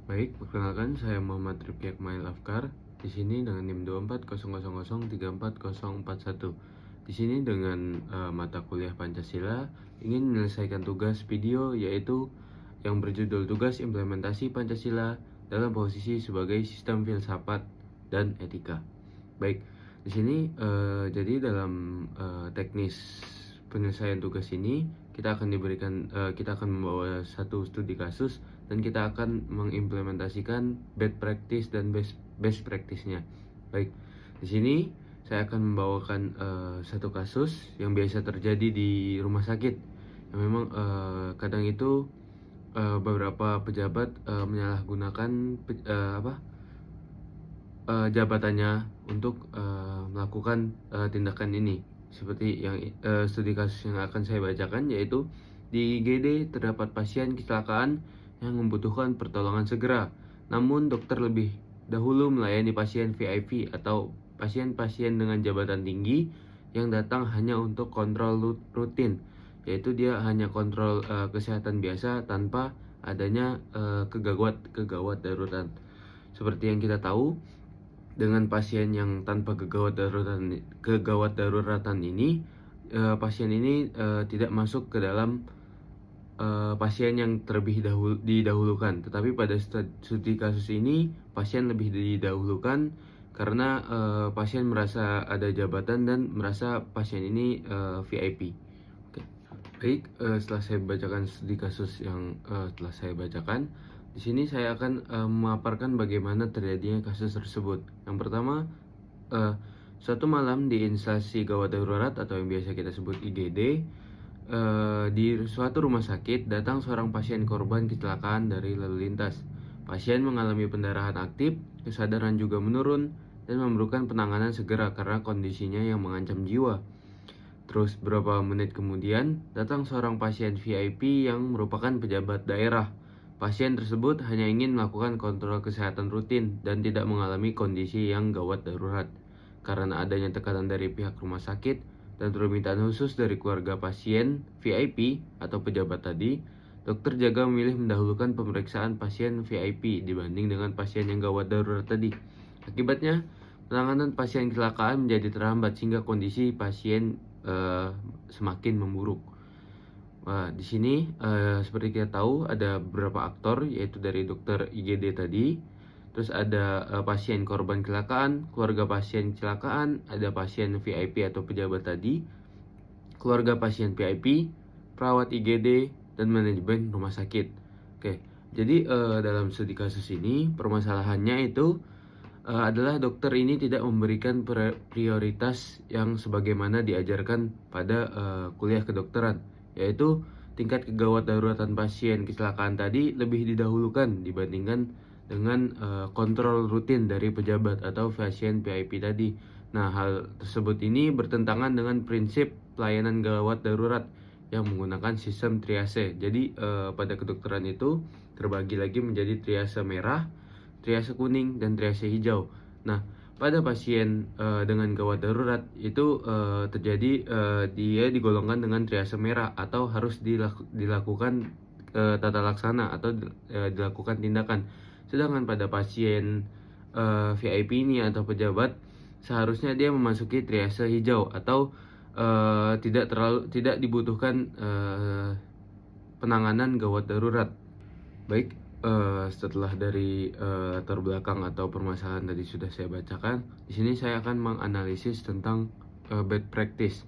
Baik, perkenalkan saya Muhammad Rifki Akmail Afkar. Di sini dengan NIM 2400034041. Di sini dengan mata kuliah Pancasila ingin menyelesaikan tugas video yaitu yang berjudul Tugas Implementasi Pancasila dalam posisi sebagai sistem filsafat dan etika. Baik, di sini jadi dalam teknis penyelesaian tugas ini kita akan membawa satu studi kasus dan kita akan mengimplementasikan best practice dan best practice-nya. Baik, di sini saya akan membawakan satu kasus yang biasa terjadi di rumah sakit. Yang memang kadang itu beberapa pejabat menyalahgunakan jabatannya untuk melakukan tindakan ini. Seperti yang studi kasus yang akan saya bacakan, yaitu di IGD terdapat pasien kecelakaan yang membutuhkan pertolongan segera. Namun dokter lebih dahulu melayani pasien VIP atau pasien-pasien dengan jabatan tinggi yang datang hanya untuk kontrol rutin, yaitu dia hanya kontrol kesehatan biasa tanpa adanya kegawat daruratan. Seperti yang kita tahu, dengan pasien yang tanpa kegawat daruratan ini, pasien ini tidak masuk ke dalam pasien yang terlebih didahulukan. Tetapi pada studi kasus ini pasien lebih didahulukan karena pasien merasa ada jabatan dan merasa pasien ini VIP. Oke. Baik, setelah saya bacakan studi kasus yang telah saya bacakan, di sini saya akan memaparkan bagaimana terjadinya kasus tersebut. Yang pertama, suatu malam di instansi gawat darurat atau yang biasa kita sebut IGD, di suatu rumah sakit datang seorang pasien korban kecelakaan dari lalu lintas. Pasien mengalami pendarahan aktif, kesadaran juga menurun, dan memerlukan penanganan segera karena kondisinya yang mengancam jiwa. Terus beberapa menit kemudian, datang seorang pasien VIP yang merupakan pejabat daerah. Pasien tersebut hanya ingin melakukan kontrol kesehatan rutin dan tidak mengalami kondisi yang gawat darurat. Karena adanya tekanan dari pihak rumah sakit dan permintaan khusus dari keluarga pasien VIP atau pejabat tadi, dokter jaga memilih mendahulukan pemeriksaan pasien VIP dibanding dengan pasien yang gawat darurat tadi. Akibatnya, penanganan pasien kecelakaan menjadi terhambat sehingga kondisi pasien semakin memburuk. Di sini seperti kita tahu ada beberapa aktor, yaitu dari dokter IGD tadi, terus ada pasien korban kecelakaan, keluarga pasien kecelakaan, ada pasien VIP atau pejabat tadi, keluarga pasien VIP, perawat IGD, dan manajemen rumah sakit. Oke, jadi dalam studi kasus ini permasalahannya itu adalah dokter ini tidak memberikan prioritas yang sebagaimana diajarkan pada kuliah kedokteran, yaitu tingkat kegawat daruratan pasien kecelakaan tadi lebih didahulukan dibandingkan dengan kontrol rutin dari pejabat atau pasien VIP tadi. Nah, hal tersebut ini bertentangan dengan prinsip pelayanan gawat darurat yang menggunakan sistem triase. Jadi pada kedokteran itu terbagi lagi menjadi triase merah, triase kuning, dan triase hijau. Nah, pada pasien dengan gawat darurat itu terjadi dia digolongkan dengan triase merah atau harus dilakukan tata laksana atau dilakukan tindakan. Sedangkan pada pasien VIP ini atau pejabat seharusnya dia memasuki triase hijau atau tidak dibutuhkan penanganan gawat darurat. Baik, setelah dari latar belakang atau permasalahan tadi sudah saya bacakan, di sini saya akan menganalisis tentang bad practice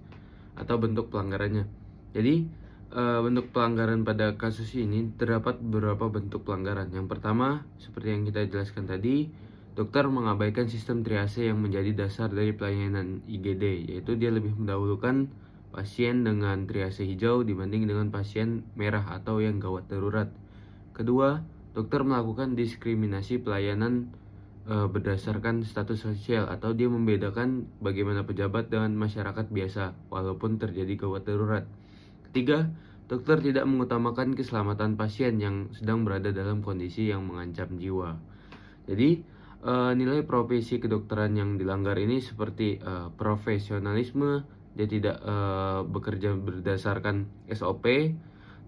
atau bentuk pelanggarannya. Jadi bentuk pelanggaran pada kasus ini terdapat beberapa bentuk pelanggaran. Yang pertama, seperti yang kita jelaskan tadi, dokter mengabaikan sistem triase yang menjadi dasar dari pelayanan IGD, yaitu dia lebih mendahulukan pasien dengan triase hijau dibanding dengan pasien merah atau yang gawat darurat. Kedua, dokter melakukan diskriminasi pelayanan berdasarkan status sosial atau dia membedakan bagaimana pejabat dengan masyarakat biasa walaupun terjadi gawat darurat. Ketiga, dokter tidak mengutamakan keselamatan pasien yang sedang berada dalam kondisi yang mengancam jiwa. Jadi, nilai profesi kedokteran yang dilanggar ini seperti profesionalisme, dia tidak bekerja berdasarkan SOP,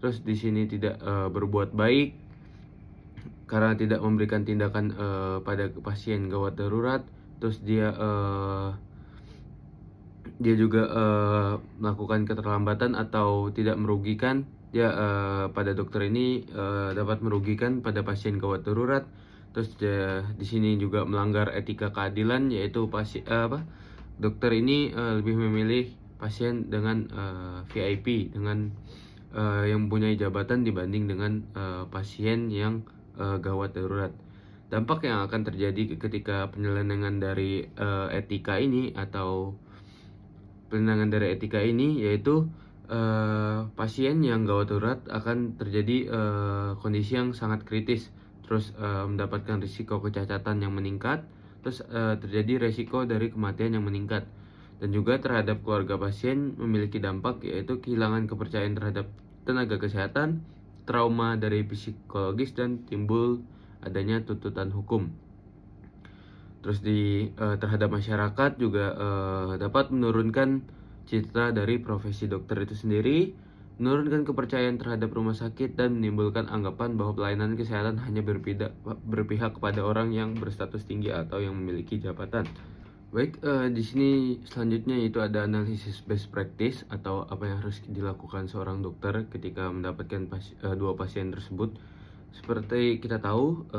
terus di sini tidak berbuat baik karena tidak memberikan tindakan pada pasien gawat darurat, terus dia juga melakukan keterlambatan atau tidak merugikan, dia pada dokter ini dapat merugikan pada pasien gawat darurat. Terus di sini juga melanggar etika keadilan, yaitu dokter ini lebih memilih pasien dengan VIP, dengan yang mempunyai jabatan dibanding dengan pasien yang gawat darurat. Dampak yang akan terjadi ketika penyelewengan dari etika ini atau yaitu pasien yang gawat darurat akan terjadi kondisi yang sangat kritis, terus mendapatkan risiko kecacatan yang meningkat, terus terjadi risiko dari kematian yang meningkat, dan juga terhadap keluarga pasien memiliki dampak, yaitu kehilangan kepercayaan terhadap tenaga kesehatan, trauma dari psikologis, dan timbul adanya tuntutan hukum. Terus terhadap masyarakat juga dapat menurunkan citra dari profesi dokter itu sendiri, menurunkan kepercayaan terhadap rumah sakit, dan menimbulkan anggapan bahwa pelayanan kesehatan hanya berpihak kepada orang yang berstatus tinggi atau yang memiliki jabatan. Baik, di sini selanjutnya itu ada analisis best practice atau apa yang harus dilakukan seorang dokter ketika mendapatkan dua pasien tersebut. Seperti kita tahu,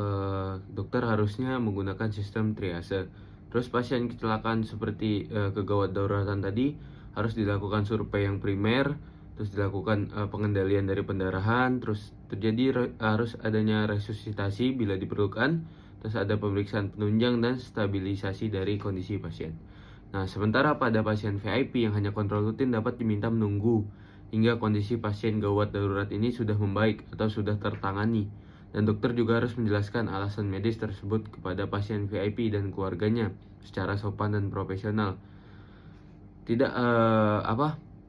dokter harusnya menggunakan sistem triase. Terus pasien kecelakaan seperti kegawat dauratan tadi harus dilakukan survei yang primer, terus dilakukan pengendalian dari pendarahan, terus harus adanya resusitasi bila diperlukan, terus ada pemeriksaan penunjang dan stabilisasi dari kondisi pasien. Nah, sementara pada pasien VIP yang hanya kontrol rutin dapat diminta menunggu hingga kondisi pasien gawat darurat ini sudah membaik atau sudah tertangani. Dan dokter juga harus menjelaskan alasan medis tersebut kepada pasien VIP dan keluarganya secara sopan dan profesional. Tidak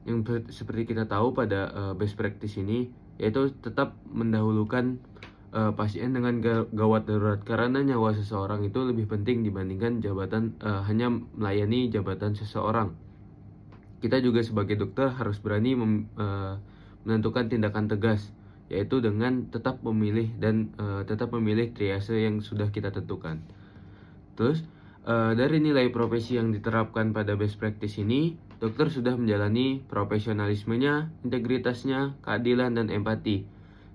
yang seperti kita tahu pada best practice ini, yaitu tetap mendahulukan pasien dengan gawat darurat, karena nyawa seseorang itu lebih penting dibandingkan hanya melayani jabatan seseorang. Kita juga sebagai dokter harus berani menentukan tindakan tegas, yaitu dengan tetap memilih triase yang sudah kita tentukan. Terus dari nilai profesi yang diterapkan pada best practice ini, dokter sudah menjalani profesionalismenya, integritasnya, keadilan, dan empati.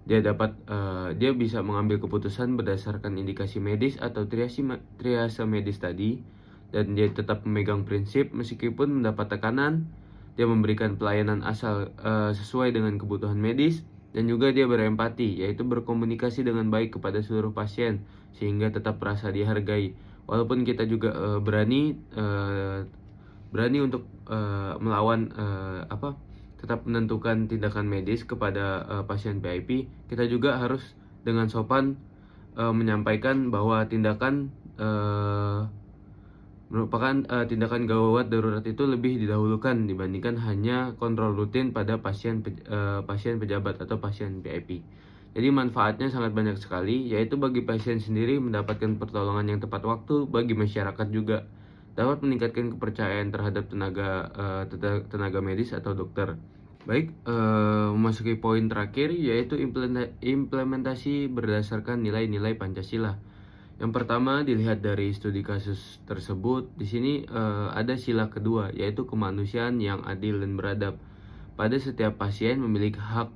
Dia bisa mengambil keputusan berdasarkan indikasi medis atau triase medis tadi, dan dia tetap memegang prinsip meskipun mendapat tekanan. Dia memberikan pelayanan asal sesuai dengan kebutuhan medis, dan juga dia berempati, yaitu berkomunikasi dengan baik kepada seluruh pasien sehingga tetap merasa dihargai. Walaupun kita juga berani untuk melawan tetap menentukan tindakan medis kepada pasien VIP, kita juga harus dengan sopan menyampaikan bahwa tindakan tindakan gawat darurat itu lebih didahulukan dibandingkan hanya kontrol rutin pada pasien pejabat atau pasien VIP. Jadi manfaatnya sangat banyak sekali, yaitu bagi pasien sendiri mendapatkan pertolongan yang tepat waktu, bagi masyarakat juga dapat meningkatkan kepercayaan terhadap tenaga medis atau dokter. Baik, memasuki poin terakhir, yaitu implementasi berdasarkan nilai-nilai Pancasila. Yang pertama, dilihat dari studi kasus tersebut, di sini ada sila kedua, yaitu kemanusiaan yang adil dan beradab. Pada setiap pasien memiliki hak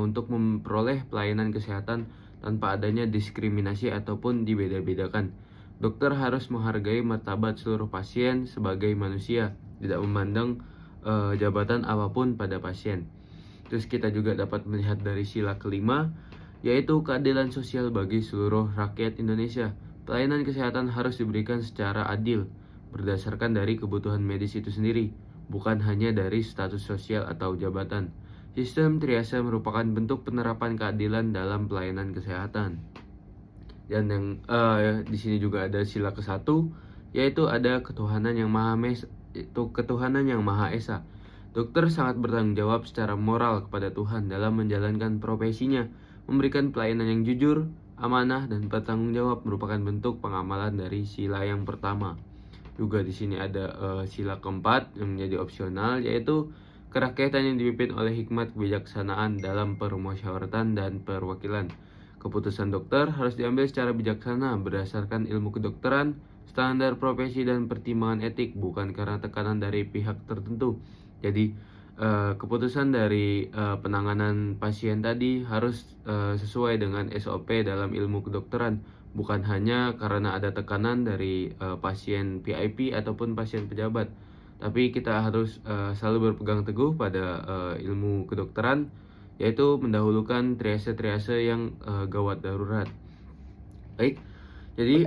untuk memperoleh pelayanan kesehatan tanpa adanya diskriminasi ataupun dibeda-bedakan. Dokter harus menghargai martabat seluruh pasien sebagai manusia, tidak memandang jabatan apapun pada pasien. Terus kita juga dapat melihat dari sila kelima, yaitu keadilan sosial bagi seluruh rakyat Indonesia. Pelayanan kesehatan harus diberikan secara adil, berdasarkan dari kebutuhan medis itu sendiri, bukan hanya dari status sosial atau jabatan. Sistem triase merupakan bentuk penerapan keadilan dalam pelayanan kesehatan. Dan yang di sini juga ada sila ke-1, yaitu ada ketuhanan yang Maha Esa. Dokter sangat bertanggung jawab secara moral kepada Tuhan dalam menjalankan profesinya. Memberikan pelayanan yang jujur, amanah, dan bertanggung jawab merupakan bentuk pengamalan dari sila yang pertama. Juga di sini ada sila keempat yang menjadi opsional, yaitu kerakyatan yang dipimpin oleh hikmat kebijaksanaan dalam permusyawaratan dan perwakilan. Keputusan dokter harus diambil secara bijaksana berdasarkan ilmu kedokteran, standar profesi dan pertimbangan etik, bukan karena tekanan dari pihak tertentu. Jadi keputusan dari penanganan pasien tadi harus sesuai dengan SOP dalam ilmu kedokteran, bukan hanya karena ada tekanan dari pasien VIP ataupun pasien pejabat. Tapi kita harus selalu berpegang teguh pada ilmu kedokteran, yaitu mendahulukan triase-triase yang gawat darurat. Baik, jadi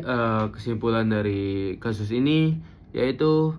kesimpulan dari kasus ini yaitu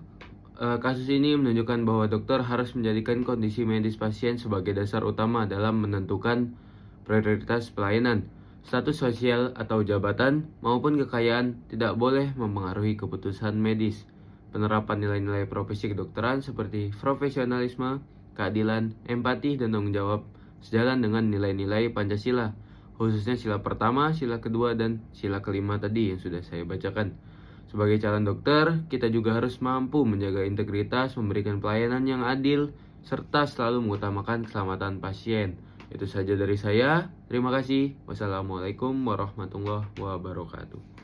kasus ini menunjukkan bahwa dokter harus menjadikan kondisi medis pasien sebagai dasar utama dalam menentukan prioritas pelayanan. Status sosial atau jabatan maupun kekayaan tidak boleh mempengaruhi keputusan medis. Penerapan nilai-nilai profesi kedokteran seperti profesionalisme, keadilan, empati, dan tanggung jawab sejalan dengan nilai-nilai Pancasila, khususnya sila pertama, sila kedua, dan sila kelima tadi yang sudah saya bacakan. Sebagai calon dokter, kita juga harus mampu menjaga integritas, memberikan pelayanan yang adil, serta selalu mengutamakan keselamatan pasien. Itu saja dari saya. Terima kasih. Wassalamualaikum warahmatullahi wabarakatuh.